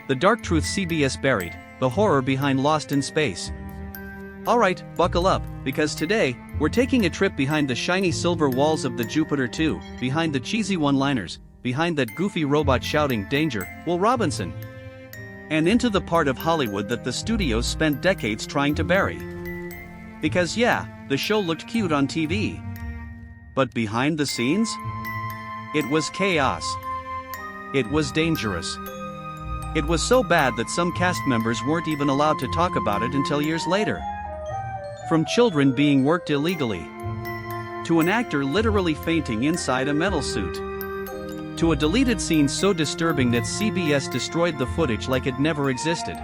The dark truth CBS buried, the horror behind Lost in Space. Alright, buckle up, because today, we're taking a trip behind the shiny silver walls of the Jupiter 2, behind the cheesy one-liners, behind that goofy robot shouting, "Danger, Will Robinson!" and into the part of Hollywood that the studios spent decades trying to bury. Because yeah, the show looked cute on TV. But behind the scenes? It was chaos. It was dangerous. It was so bad that some cast members weren't even allowed to talk about it until years later. From children being worked illegally, to an actor literally fainting inside a metal suit, to a deleted scene so disturbing that CBS destroyed the footage like it never existed.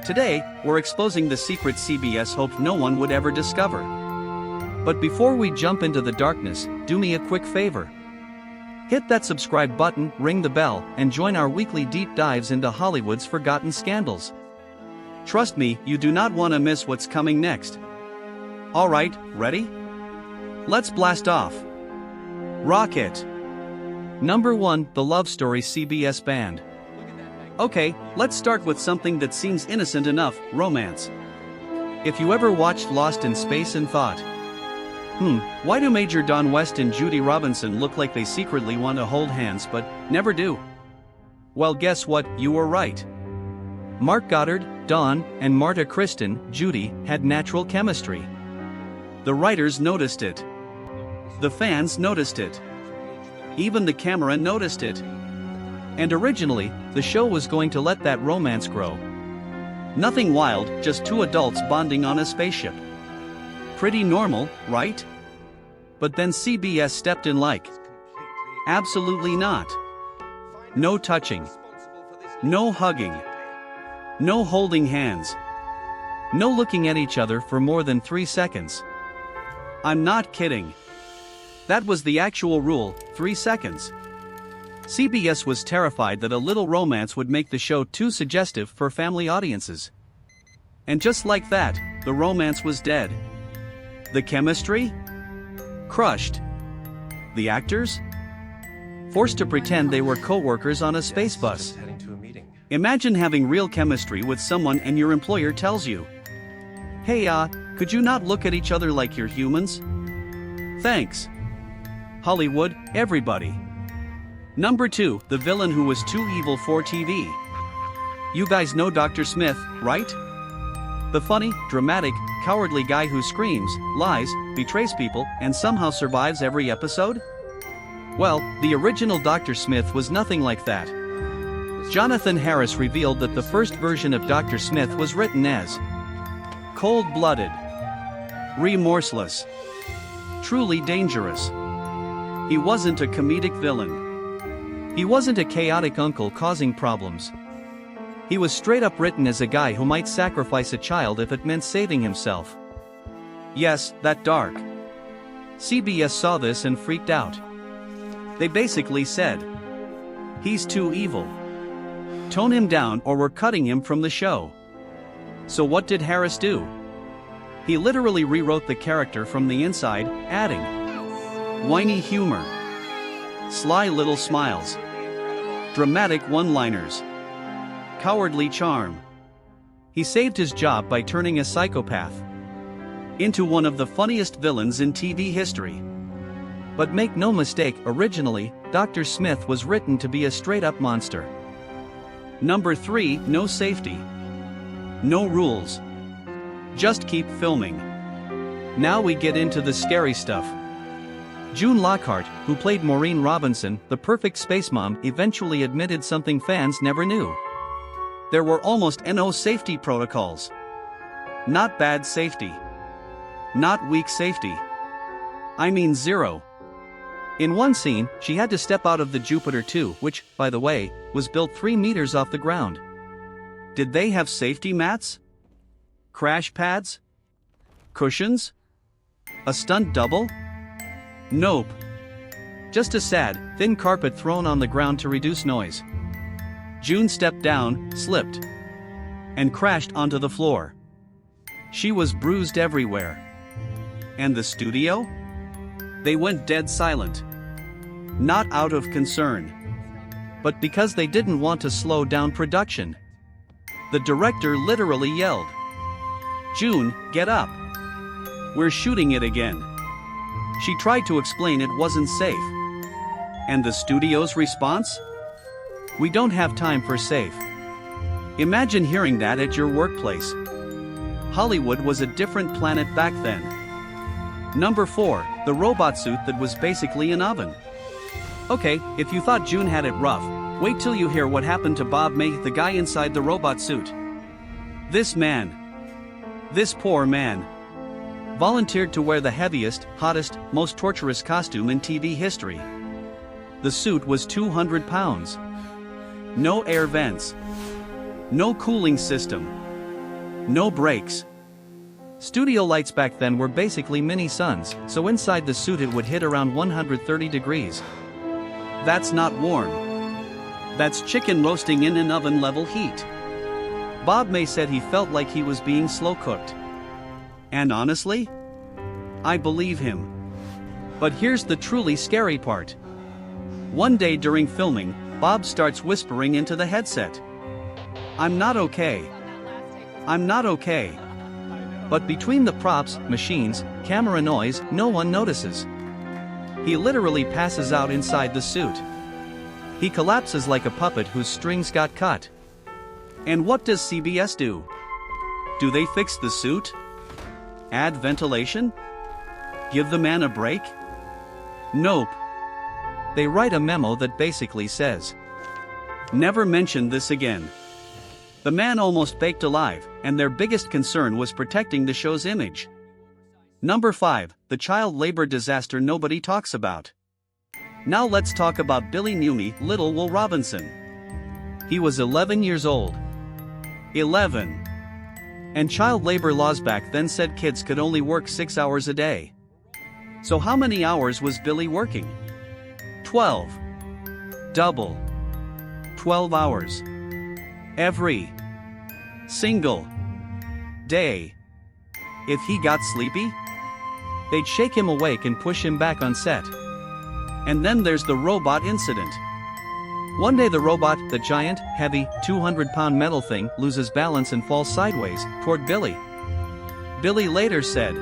Today, we're exposing the secret CBS hoped no one would ever discover. But before we jump into the darkness, do me a quick favor. Hit that subscribe button, ring the bell, and join our weekly deep dives into Hollywood's forgotten scandals. Trust me, you do not want to miss what's coming next. Alright, ready? Let's blast off. Rocket. Number 1, The Love Story CBS banned. Okay, let's start with something that seems innocent enough, romance. If you ever watched Lost in Space and thought, why do Major Don West and Judy Robinson look like they secretly want to hold hands but never do? Well, guess what, you were right. Mark Goddard, Don, and Marta Kristen, Judy, had natural chemistry. The writers noticed it. The fans noticed it. Even the camera noticed it. And originally, the show was going to let that romance grow. Nothing wild, just two adults bonding on a spaceship. Pretty normal, right? But then CBS stepped in like, absolutely not. No touching. No hugging. No holding hands. No looking at each other for more than 3 seconds. I'm not kidding. That was the actual rule, 3 seconds. CBS was terrified that a little romance would make the show too suggestive for family audiences. And just like that, the romance was dead. The chemistry? Crushed. The actors? Forced to pretend they were co-workers on a space bus. Imagine having real chemistry with someone and your employer tells you, "Hey, could you not look at each other like you're humans?" Thanks. Hollywood, everybody. Number 2, the villain who was too evil for TV. You guys know Dr. Smith, right? The funny, dramatic, cowardly guy who screams, lies, betrays people, and somehow survives every episode? Well, the original Dr. Smith was nothing like that. Jonathan Harris revealed that the first version of Dr. Smith was written as cold-blooded, remorseless, truly dangerous. He wasn't a comedic villain. He wasn't a chaotic uncle causing problems. He was straight up written as a guy who might sacrifice a child if it meant saving himself. Yes, that dark. CBS saw this and freaked out. They basically said, "He's too evil. Tone him down or we're cutting him from the show." So what did Harris do? He literally rewrote the character from the inside, adding whiny humor, sly little smiles, dramatic one-liners, cowardly charm. He saved his job by turning a psychopath into one of the funniest villains in TV history. But make no mistake, originally, Dr. Smith was written to be a straight-up monster. Number 3, no safety. No rules. Just keep filming. Now we get into the scary stuff. June Lockhart, who played Maureen Robinson, the perfect space mom, eventually admitted something fans never knew. There were almost no safety protocols. Not bad safety. Not weak safety. I mean zero. In one scene, she had to step out of the Jupiter 2, which, by the way, was built 3 meters off the ground. Did they have safety mats? Crash pads? Cushions? A stunt double? Nope. Just a sad, thin carpet thrown on the ground to reduce noise. June stepped down, slipped, and crashed onto the floor. She was bruised everywhere. And the studio? They went dead silent. Not out of concern, but because they didn't want to slow down production. The director literally yelled, "June, get up. We're shooting it again." She tried to explain it wasn't safe. And the studio's response? "We don't have time for safe." Imagine hearing that at your workplace. Hollywood was a different planet back then. Number 4, the robot suit that was basically an oven. Okay, if you thought June had it rough, wait till you hear what happened to Bob May, the guy inside the robot suit. This poor man, volunteered to wear the heaviest, hottest, most torturous costume in TV history. The suit was 200 pounds. No air vents. No cooling system. No brakes. Studio lights back then were basically mini suns, so inside the suit it would hit around 130 degrees. That's not warm. That's chicken roasting in an oven level heat. Bob May said he felt like he was being slow cooked. And honestly, I believe him. But here's the truly scary part. One day during filming, Bob starts whispering into the headset, "I'm not okay. I'm not okay." But between the props, machines, camera noise, no one notices. He literally passes out inside the suit. He collapses like a puppet whose strings got cut. And what does CBS do? Do they fix the suit? Add ventilation? Give the man a break? Nope. They write a memo that basically says, "Never mention this again." The man almost baked alive, and their biggest concern was protecting the show's image. Number 5, the child labor disaster nobody talks about. Now let's talk about Billy Newmy, Little Will Robinson. He was 11 years old. 11. And child labor laws back then said kids could only work 6 hours a day. So how many hours was Billy working? 12. Double. 12 hours. Every single day. If he got sleepy, they'd shake him awake and push him back on set. And then there's the robot incident. One day the robot, the giant, heavy, 200-pound metal thing, loses balance and falls sideways toward Billy. Billy later said,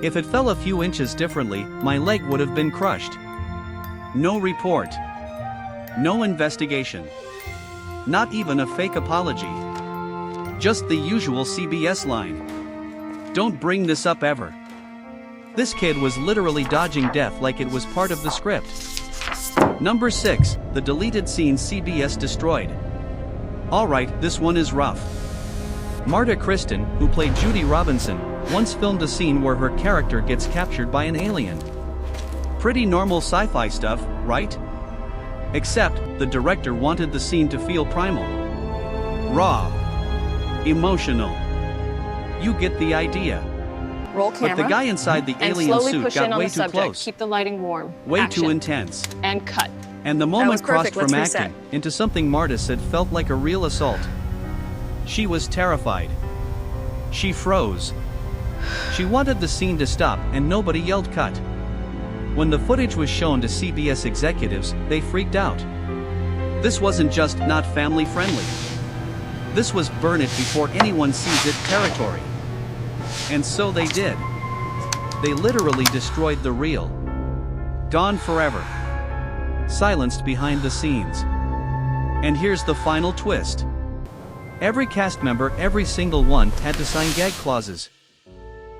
"If it fell a few inches differently, my leg would have been crushed." No report. No investigation. Not even a fake apology. Just the usual CBS line. "Don't bring this up ever." This kid was literally dodging death like it was part of the script. Number 6, the deleted scenes CBS destroyed. Alright, this one is rough. Marta Kristen, who played Judy Robinson, once filmed a scene where her character gets captured by an alien. Pretty normal sci-fi stuff, right? Except, the director wanted the scene to feel primal. Raw. Emotional. You get the idea. Roll camera. But the guy inside the alien suit got way too close. Keep the lighting warm. Way too intense. And cut. And the moment crossed from acting into something Marta said felt like a real assault. She was terrified. She froze. She wanted the scene to stop and nobody yelled cut. When the footage was shown to CBS executives, they freaked out. This wasn't just not family friendly. This was burn it before anyone sees it territory. And so they did. They literally destroyed the reel. Gone forever. Silenced behind the scenes. And here's the final twist. Every cast member, every single one, had to sign gag clauses.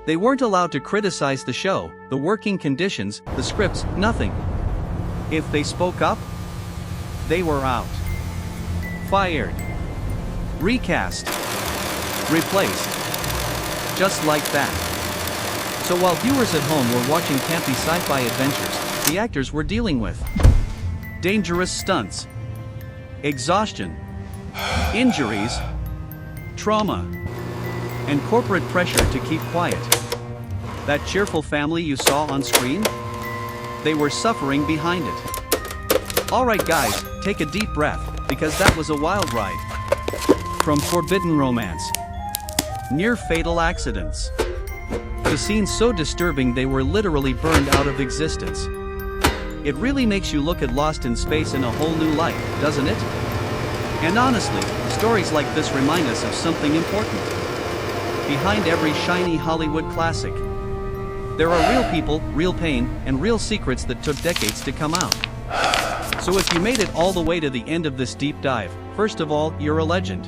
They weren't allowed to criticize the show, the working conditions, the scripts, nothing. If they spoke up, they were out. Fired. Recast. Replaced. Just like that. So while viewers at home were watching campy sci-fi adventures, the actors were dealing with dangerous stunts, exhaustion, injuries, trauma, and corporate pressure to keep quiet. That cheerful family you saw on screen? They were suffering behind it. Alright guys, take a deep breath, because that was a wild ride. From forbidden romance, near fatal accidents, to scenes so disturbing they were literally burned out of existence. It really makes you look at Lost in Space in a whole new light, doesn't it? And honestly, stories like this remind us of something important. Behind every shiny Hollywood classic, there are real people, real pain, and real secrets that took decades to come out. So if you made it all the way to the end of this deep dive, first of all, you're a legend.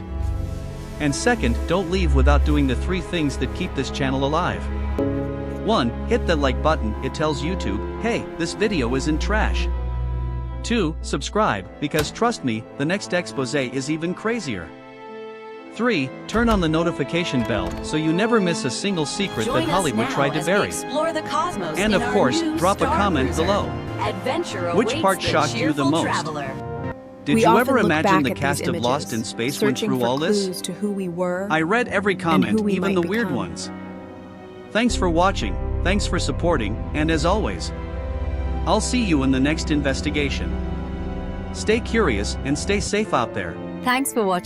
And second, don't leave without doing the 3 things that keep this channel alive. 1. Hit the like button, it tells YouTube, hey, this video isn't trash. 2. Subscribe, because trust me, the next expose is even crazier. 3. Turn on the notification bell so you never miss a single secret that Hollywood tried to bury. And of course, drop a comment below. Which part shocked you the most? Did you ever imagine the cast of Lost in Space went through all this? To who we were, I read every comment, even the weird ones. Thanks for watching, thanks for supporting, and as always, I'll see you in the next investigation. Stay curious and stay safe out there. Thanks for watching.